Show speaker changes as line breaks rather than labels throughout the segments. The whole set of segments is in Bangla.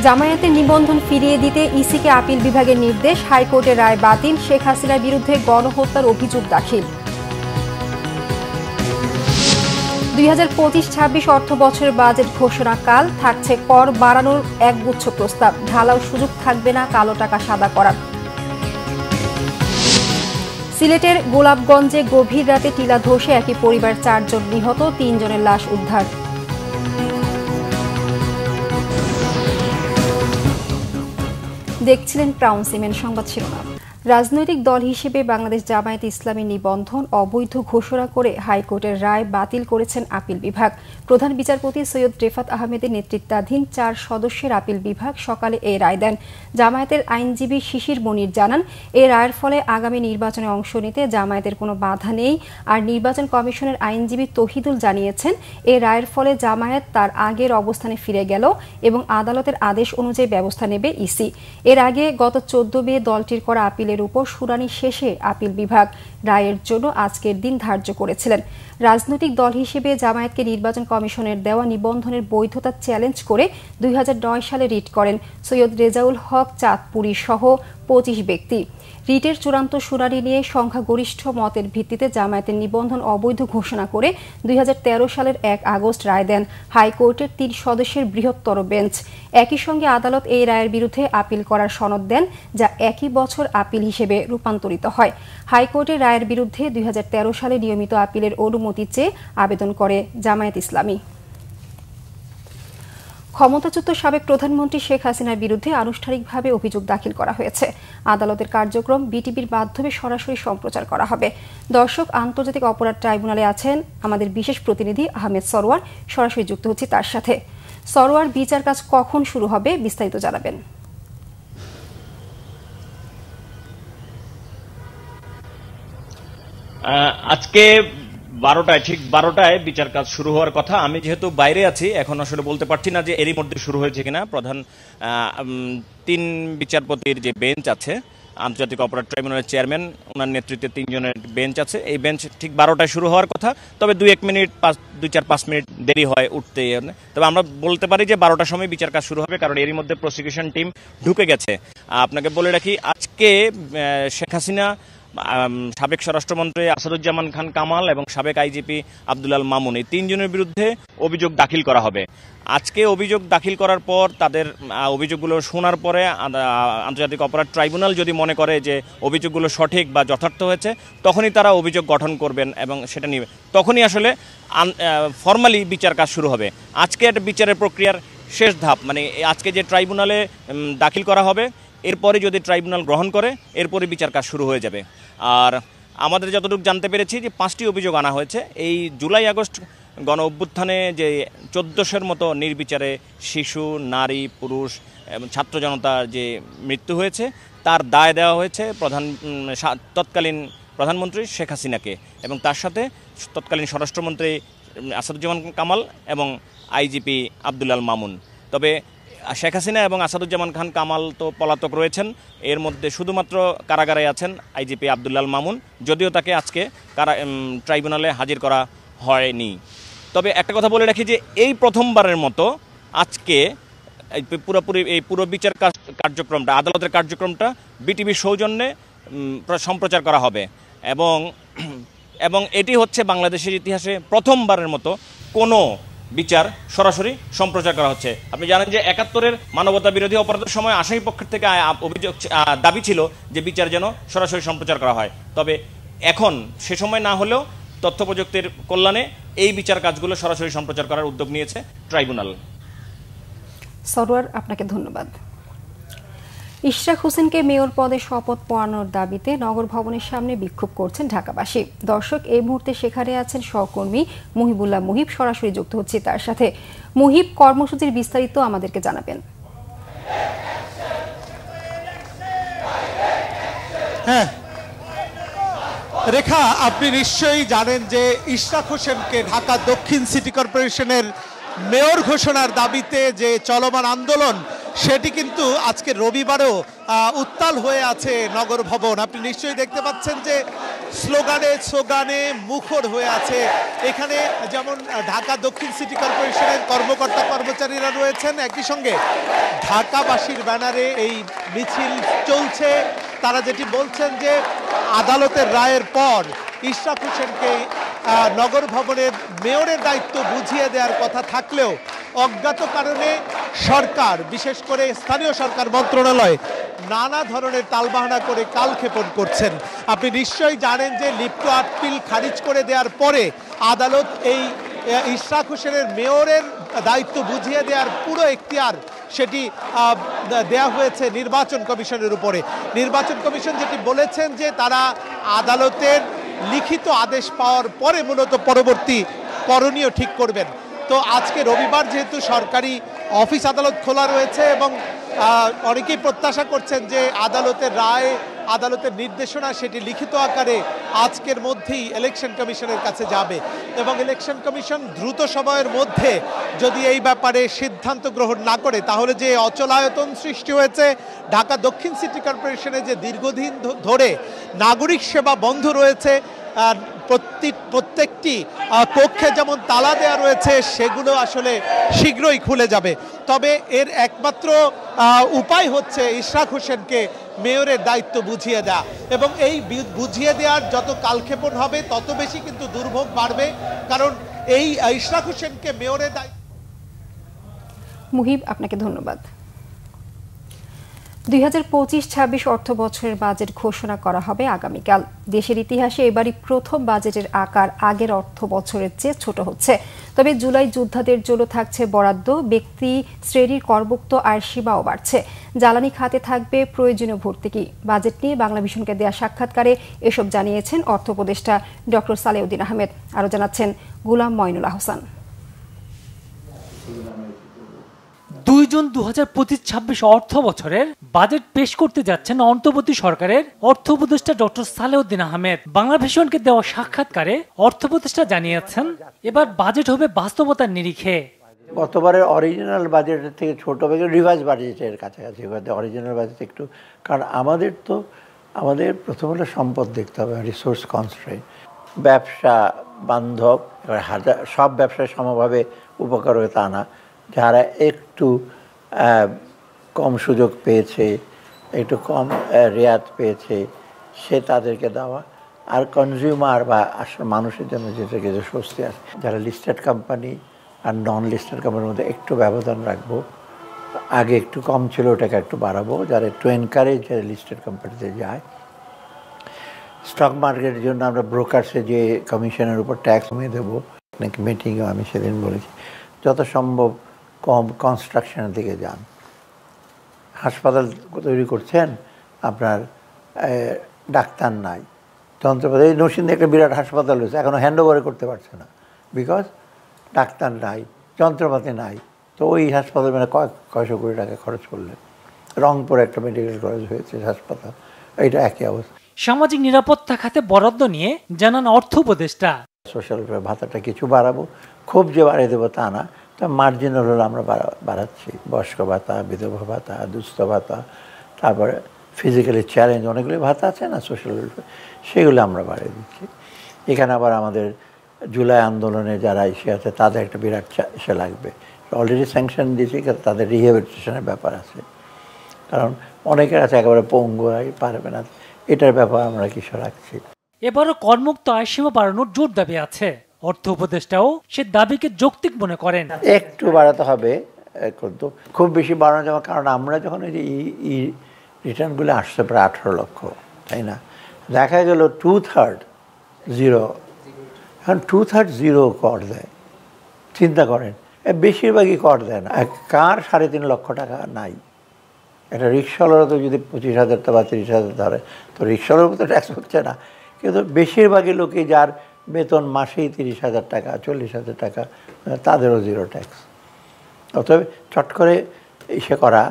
জামায়াতের নিবন্ধন ফিরিয়ে দিতে ইসিকে আপিল বিভাগের নির্দেশ, হাইকোর্টের রায় বাতিল, শেখ হাসিনার বিরুদ্ধে গণহত্যার অভিযোগ দাখিল। 2025-26 অর্থ বছরের বাজেট ঘোষণা কাল, থাকছে কর বাড়ানোর একগুচ্ছ প্রস্তাব, ঢালাও সুযোগ থাকবে না কালো টাকা সাদা করার। সিলেটের গোলাপগঞ্জে গভীর রাতে টিলা ধসে একই পরিবার 4 জন নিহত, 3 জনের লাশ উদ্ধার। দেখছিলেন ক্রাউন সিমেন্ট সংবাদ শিরোনাম। রাজনৈতিক দল হিসেবে বাংলাদেশ জামায়াতে ইসলামী নিবন্ধন অবৈধ ঘোষণা করে হাইকোর্টের রায় বাতিল করেছেন আপিল বিভাগ। প্রধান বিচারপতি সৈয়দ রেফাত আহমেদের নেতৃত্বাধীন 4 সদস্যের আপিল বিভাগ সকালে এই রায় দেন। জামায়াতের আইনজীবী শিশির মনির জানান, এই রায়ের ফলে আগামী নির্বাচনে অংশ নিতে জামায়াতের কোনো বাধা নেই। আর নির্বাচন কমিশনের আইনজীবী তহিদুল জানিয়েছেন, এই রায়ের ফলে জামায়াত তার আগের অবস্থানে ফিরে গেল এবং আদালতের আদেশ অনুযায়ী ব্যবস্থা নেবে ইসি। এর আগে গত 14 মে দলটির করা আপিলের উপর শুনানি শেষে আপিল বিভাগ রায়ের জন্য আজকের দিন ধার্য করেছিলেন। রাজনৈতিক দল হিসেবে জামায়াতকে নির্বাচন কমিশনের দেওয়া নিবন্ধনের বৈধতা চ্যালেঞ্জ করে 2009 সালে রিট করেন সৈয়দ রেজাউল হক চাঁদপুরী সহ 25 ব্যক্তি। রিটের চূড়ান্ত শুনানি নিয়ে সংখ্যাগরিষ্ঠ মতের ভিত্তিতে জামায়াতের নিবন্ধন অবৈধ ঘোষণা করে 2013 সালের 1 আগস্ট রায় দেন হাইকোর্টের 3 সদস্যের বৃহত্তর বেঞ্চ। একই সঙ্গে আদালত এই রায়ের বিরুদ্ধে আপিল করার সনদ দেন, যা একই বছর আপিল হিসেবে রূপান্তরিত হয়। হাইকোর্টের রায়ের বিরুদ্ধে 2013 সালে নিয়মিত আপিলের অনুমতি চেয়ে আবেদন করে জামায়াত ইসলামী। ক্ষমতাচ্যুত সাবেক প্রধানমন্ত্রী শেখ হাসিনার বিরুদ্ধে আনুষ্ঠানিকভাবে অভিযোগ দাখিল করা হয়েছে। আদালতের কার্যক্রম বিটিভির মাধ্যমে সরাসরি সম্প্রচার করা হবে। দর্শক, আন্তর্জাতিক অপরাধ ট্রাইব্যুনালে আছেন আমাদের বিশেষ প্রতিনিধি আহমেদ সরোয়ার, সরাসরি যুক্ত হচ্ছে তার সাথে। সরোয়ার, বিচার কাজ কখন শুরু হবে বিস্তারিত জানাবেন।
আজকে 12টায়, ঠিক 12টায় বিচার কাজ শুরু হওয়ার কথা। আমি যেহেতু বাইরে আছি, এখন আসলে বলতে পারছি না যে এরই মধ্যে শুরু হয়েছে কিনা। প্রধান 3 বিচারপতির যে বেঞ্চ আছে, আন্তর্জাতিক অপরাধ ট্রাইব্যুনালের চেয়ারম্যান, ওনার নেতৃত্বে 3 জনের বেঞ্চ আছে। এই বেঞ্চ ঠিক 12টায় শুরু হওয়ার কথা, তবে 2-1 মিনিট 2-4-5 মিনিট দেরি হয় উঠতে। তবে আমরা বলতে পারি যে 12টার সময় বিচার কাজ শুরু হবে, কারণ এরই মধ্যে প্রসিকিউশন টিম ঢুকে গেছে। আপনাকে বলে রাখি, আজকে শেখ হাসিনা, সাবেক স্বরাষ্ট্রমন্ত্রী আসাদুজ্জামান খান কামাল এবং সাবেক আইজিপি আব্দুল আল মামুন, এই 3 জনের বিরুদ্ধে অভিযোগ দাখিল করা হবে। আজকে অভিযোগ দাখিল করার পর তাদের অভিযোগগুলো শোনার পরে আন্তর্জাতিক অপরাধ ট্রাইব্যুনাল যদি মনে করে যে অভিযোগগুলো সঠিক বা যথার্থ হয়েছে, তখনই তারা অভিযোগ গঠন করবেন এবং সেটা নিবে। তখনই আসলে ফর্মালি বিচার কাজ শুরু হবে। আজকে একটা বিচারের প্রক্রিয়ার শেষ ধাপ, মানে আজকে যে ট্রাইব্যুনালে দাখিল করা হবে, এরপরে যদি ট্রাইব্যুনাল গ্রহণ করে, এরপরে বিচার কাজ শুরু হয়ে যাবে। আর আমাদের যতটুকু জানতে পেরেছি যে 5টি অভিযোগ আনা হয়েছে। এই জুলাই আগস্ট গণ অভ্যুত্থানে যে 1400-এর মতো নির্বিচারে শিশু, নারী, পুরুষ এবং ছাত্র জনতার যে মৃত্যু হয়েছে, তার দায় দেওয়া হয়েছে তৎকালীন প্রধানমন্ত্রী শেখ হাসিনাকে এবং তার সাথে তৎকালীন স্বরাষ্ট্রমন্ত্রী আসাদুজ্জামান কামাল এবং আইজিপি আব্দুল আল মামুন। তবে শেখ হাসিনা এবং আসাদুজ্জামান খান কামাল তো পলাতক রয়েছেন, এর মধ্যে শুধুমাত্র কারাগারে আছেন আইজিপি আব্দুল আল মামুন, যদিও তাকে আজকে ট্রাইব্যুনালে হাজির করা হয়নি। তবে একটা কথা বলে রাখি যে এই প্রথমবারের মতো আজকে এই পুরো বিচার কার্যক্রমটা, আদালতের কার্যক্রমটা বিটিভির সৌজন্যে সম্প্রচার করা হবে এবং এটি হচ্ছে বাংলাদেশের ইতিহাসে প্রথমবারের মতো কোনো বিচার সরাসরি সম্প্রচার করা হচ্ছে। আপনি জানেন যে 71-এর মানবতা বিরোধী অপরাধের সময় আসামি পক্ষের থেকে অভিযোগ দাবি ছিল যে বিচার যেন সরাসরি সম্প্রচার করা হয়। তবে এখন সে সময় না হলেও তথ্য প্রযুক্তির কল্যাণে এই বিচার কাজগুলো সরাসরি সম্প্রচার করার উদ্যোগ নিয়েছে ট্রাইব্যুনাল।
সরওয়ার, আপনাকে ধন্যবাদ। ইশরাক হোসেনকে মেয়র পদে শপথ পড়ানোর দাবিতে নগর ভবনের সামনে বিক্ষোভ করছেন ঢাকাবাসী। দর্শক, এই মুহূর্তে সেখানে আছেন সহকর্মী মুহিবুল্লাহ মুহিব, সরাসরি যুক্ত হচ্ছে তার সাথে। মুহিব, কর্মসূচির বিস্তারিত আমাদেরকে জানাবেন।
হ্যাঁ রেখা, আপনি নিশ্চয়ই জানেন যে ইশরাক হোসেনকে ঢাকা দক্ষিণ সিটি কর্পোরেশনের মেয়র ঘোষণার দাবিতে যে চলমান আন্দোলন, সেটি কিন্তু আজকে রবিবারেও উত্তাল হয়ে আছে নগর ভবন। আপনি নিশ্চয়ই দেখতে পাচ্ছেন যে স্লোগানে স্লোগানে মুখর হয়ে আছে। এখানে যেমন ঢাকা দক্ষিণ সিটি কর্পোরেশনের কর্মকর্তা কর্মচারীরা রয়েছেন, একই সঙ্গে ঢাকাবাসীর ব্যানারে এই মিছিল চলছে। তারা যেটি বলছেন যে আদালতের রায়ের পর ইশরাক হোসেনকে নগর ভবনের মেয়রের দায়িত্ব বুঝিয়ে দেওয়ার কথা থাকলেও অজ্ঞাত কারণে সরকার, বিশেষ করে স্থানীয় সরকার মন্ত্রণালয় নানা ধরনের তালবাহানা করে কালক্ষেপণ করছেন। আপনি নিশ্চয়ই জানেন যে লিপ্ত আপিল খারিজ করে দেওয়ার পরে আদালত এই ইশরাক হোসেনের মেয়রের দায়িত্ব বুঝিয়ে দেওয়ার পুরো এখতিয়ার সেটি দেয়া হয়েছে নির্বাচন কমিশনের উপরে। নির্বাচন কমিশন যেটি বলেছেন যে তারা আদালতের লিখিত আদেশ পাওয়ার পরে মূলত পরবর্তী করণীয় ঠিক করবেন। তো আজকে রবিবার যেহেতু সরকারি অফিস আদালত খোলা রয়েছে এবং অনেকেই প্রত্যাশা করছেন যে আদালতের রায়, আদালতের নির্দেশনা সেটি লিখিত আকারে আজকের মধ্যেই ইলেকশন কমিশনের কাছে যাবে এবং ইলেকশন কমিশন দ্রুত সময়ের মধ্যে যদি এই ব্যাপারে সিদ্ধান্ত গ্রহণ না করে তাহলে যে অচলায়তন সৃষ্টি হয়েছে, ঢাকা দক্ষিণ সিটি কর্পোরেশনে যে দীর্ঘদিন ধরে নাগরিক সেবা বন্ধ রয়েছে, প্রত্যেকটি কক্ষে যেমন তালা দেওয়া রয়েছে সেগুলো আসলে শীঘ্রই খুলে যাবে। তবে এর একমাত্র উপায় হচ্ছে ইশরাক হোসেনকে মেয়রের দায়িত্ব বুঝিয়ে দেওয়া এবং এই বুঝিয়ে দেওয়ার যত কালক্ষেপণ হবে তত বেশি কিন্তু দুর্ভোগ বাড়বে, কারণ এই ইশরাক হোসেনকে মেয়রের দায়িত্ব।
মুহিব, আপনাকে ধন্যবাদ। 2025-26 অর্থ বছরের বাজেট ঘোষণা করা হবে আগামীকাল। দেশের ইতিহাসে এবারই প্রথম বাজেটের আকার আগের অর্থ বছরের চেয়ে ছোট হচ্ছে। তবে জুলাই যোদ্ধাদের জন্য থাকছে বরাদ্দ, ব্যক্তি শ্রেণীর করমুক্ত আয়ের সীমাও বাড়ছে। জ্বালানি খাতে থাকবে প্রয়োজনীয় ভর্তুকি। বাজেট নিয়ে বাংলাভিশনকে দেয়া সাক্ষাৎকারে এসব জানিয়েছেন অর্থ উপদেষ্টা ডক্টর সালেউদ্দিন আহমেদ। আরও জানাচ্ছেন গোলাম মঈনুল আহসান।
2 জুন 2025-26 অর্থ বছরের বাজেট পেশ করতে যাচ্ছেন অন্তর্বর্তী সরকারের অর্থ উপদেষ্টা ডক্টর সালেউদ্দিন আহমেদ। বাংলাভিশনকে দেওয়া সাক্ষাৎকারে অর্থ উপদেষ্টা জানিয়েছেন এবার বাজেট হবে বাস্তবতার নিরিখে।
গতবারের অরিজিনাল বাজেটের থেকে ছোট হবে, রিভাইজ বাজেটের কাছাকাছি হবে অরিজিনাল বাজেট একটু, কারণ আমাদের প্রথম হলো সম্পদ দেখতে হবে, রিসোর্স কনস্ট্রেইন, ব্যবসা বান্ধব, এবার সব ব্যবসায় সমভাবে উপকার হবে তা না, যারা একটু কম সুযোগ পেয়েছে, একটু কম রেয়াত পেয়েছে সে তাদেরকে দেওয়া, আর কনজিউমার বা আসলে মানুষের জন্য যেটা কিছু স্বস্তি আছে। যারা লিস্টেড কোম্পানি আর নন লিস্টেড কোম্পানির মধ্যে একটু ব্যবধান রাখবো, আগে একটু কম ছিল ওটাকে একটু বাড়াবো, যারা একটু এনকারেজ যারা লিস্টেড কোম্পানিতে যায়। স্টক মার্কেটের জন্য আমরা ব্রোকার্সে যে কমিশনের উপর ট্যাক্স কমিয়ে দেবো, নাকি মিটিংয়ে আমি সেদিন বলেছি যত সম্ভব কম কনস্ট্রাকশনের দিকে যান। হাসপাতাল তৈরি করছেন, আপনার ডাক্তার নাই, যন্ত্রপাতি, এই নরসিংদী একটা বিরাট হাসপাতাল রয়েছে এখনও হ্যান্ড ওভার করতে পারছে না, বিকজ ডাক্তার নাই, যন্ত্রপাতি নাই। তো ওই হাসপাতাল মানে কয়শো কোটি টাকা খরচ করলেন। রংপুরে একটা মেডিকেল কলেজ হয়েছে হাসপাতাল, এইটা একই অবস্থা।
সামাজিক নিরাপত্তা খাতে বরাদ্দ নিয়ে জানান অর্থ উপদেষ্টা।
সোশ্যাল ভাতাটা কিছু বাড়াবো, খুব যে বাড়িয়ে দেবো তা না, তা মার্জিনাল হলে আমরা বাড়াচ্ছি। বয়স্ক ভাতা, বিধবা ভাতা, দুস্থ ভাতা, তারপরে ফিজিক্যালি চ্যালেঞ্জ অনেকগুলি ভাতা আছে না সোশ্যাল ওয়েলফেয়ার, সেগুলো আমরা বাড়িয়ে দিচ্ছি। এখানে আবার আমাদের জুলাই আন্দোলনে যারা এসে আছে তাদের একটা বিরাট এসে লাগবে, অলরেডি স্যাংশন দিয়েছি, তাদের রিহ্যাবিলিটেশনের ব্যাপার আছে, কারণ অনেকের আছে একেবারে পঙ্গুরাই পারবে না, এটার ব্যাপার আমরা কিছু রাখছি।
এবারও করমুক্ত আয় সীমা বাড়ানোর জোর দাবি আছে। অর্থ উপদেষ্টাও সে দাবিকে যৌক্তিক মনে করেন।
একটু বাড়াতে হবে, কিন্তু খুব বেশি বাড়ানো যাবে, কারণ আমরা যখন এই যে রিটার্নগুলো আসছে প্রায় 18 লক্ষ, তাই না, দেখা গেল 2/3 জিরো, এখন 2/3 জিরো কর দেয়। চিন্তা করেন, বেশিরভাগই কর দেয় না। কার 3.5 লক্ষ টাকা নাই? একটা রিক্সাওয়ালারও তো যদি 25,000 বা 30,000 ধরে, তো রিক্সাওয়ালার তো ট্যাক্স হচ্ছে না, কিন্তু বেশিরভাগই লোকে যার বেতন মাসেই 30,000 টাকা, 40,000 টাকা, তাদেরও জিরো ট্যাক্স। অতএব চট করে ইসে করা,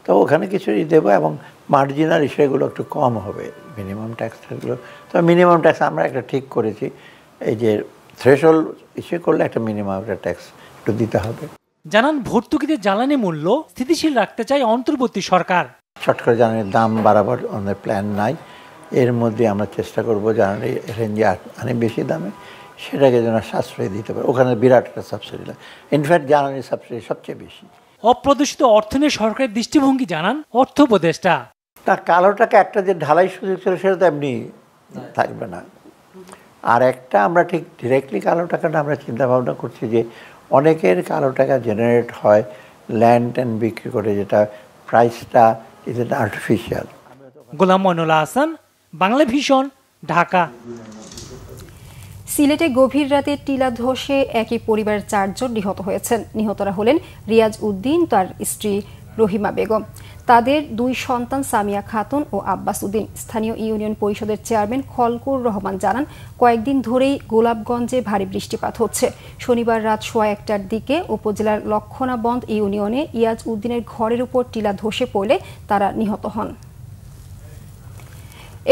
তো ওখানে কিছু দেবো এবং মার্জিনাল ইসেগুলো একটু কম হবে, মিনিমাম ট্যাক্সগুলো। তো মিনিমাম ট্যাক্স আমরা একটা ঠিক করেছি, এই যে থ্রেশহোল্ড ইসে করলে একটা মিনিমাম একটা ট্যাক্স একটু দিতে হবে।
জানান ভর্তুকিতে জ্বালানি মূল্য স্থিতিশীল রাখতে চায় অন্তর্বর্তী সরকার।
চট করে জ্বালানির দাম বাড়াবার আমাদের প্ল্যান নাই, এর মধ্যে আমরা চেষ্টা করব যারা রেঞ্জে আনে বেশি দামে সেটাকে যেন সাশ্রয় দিতে পারে। ওখানে বিরাট একটা সাবসিডি লাগে, ইনফ্যাক্ট জ্বালানির সাবসিডি সবচেয়ে বেশি।
অপ্রদর্শিত অর্থ নিয়ে সরকারের দৃষ্টিভঙ্গি জানান অর্থ উপদেষ্টা।
তা কালো টাকা একটা যে ঢালাই সুযোগ ছিল সেটা তো এমনি থাকবে না। আর একটা আমরা ঠিক ডিরেক্টলি কালো টাকাটা আমরা চিন্তা ভাবনা করছি যে অনেকের কালো টাকা জেনারেট হয় ল্যান্ড অ্যান্ড বিক্রি করে, যেটা প্রাইসটা is artificial.
Golam Moinul Hasan, Bangla Vision, Dhaka.
সিলেটে গভীর রাতে টিলা ধসে একই পরিবারের 4 জন নিহত হয়েছেন। নিহতরা হলেন রিয়াজ উদ্দিন, তার স্ত্রী রহিমা বেগম, তাদের 2 সন্তান সামিয়া খাতুন ও আব্বাস উদ্দিন। স্থানীয় ইউনিয়ন পরিষদের চেয়ারম্যান খলকুর রহমান জানান, কয়েকদিন ধরেই গোলাপগঞ্জে ভারী বৃষ্টিপাত হচ্ছে। শনিবার রাত 1:15টার দিকে উপজেলার লক্ষণাবন্দ ইউনিয়নে ইয়াজ উদ্দিনের ঘরের উপর টিলা ধসে পড়লে তারা নিহত হন।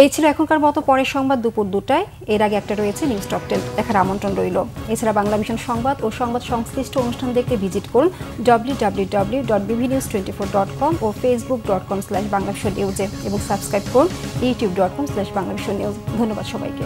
এই ছিল এখনকার মতো, পরের সংবাদ দুপুর 2টায়। এর আগে একটা রয়েছে নিউজ টপ 10 দেখার আমন্ত্রণ রইল। এছাড়া বাংলা মিশন সংবাদ ও সংবাদ সংশ্লিষ্ট অনুষ্ঠান দেখতে ভিজিট করুন www.bbnews24.com ও facebook.com/banglavishnewsে এবং সাবস্ক্রাইব করুন youtube.com/banglavishnnews। ধন্যবাদ সবাইকে।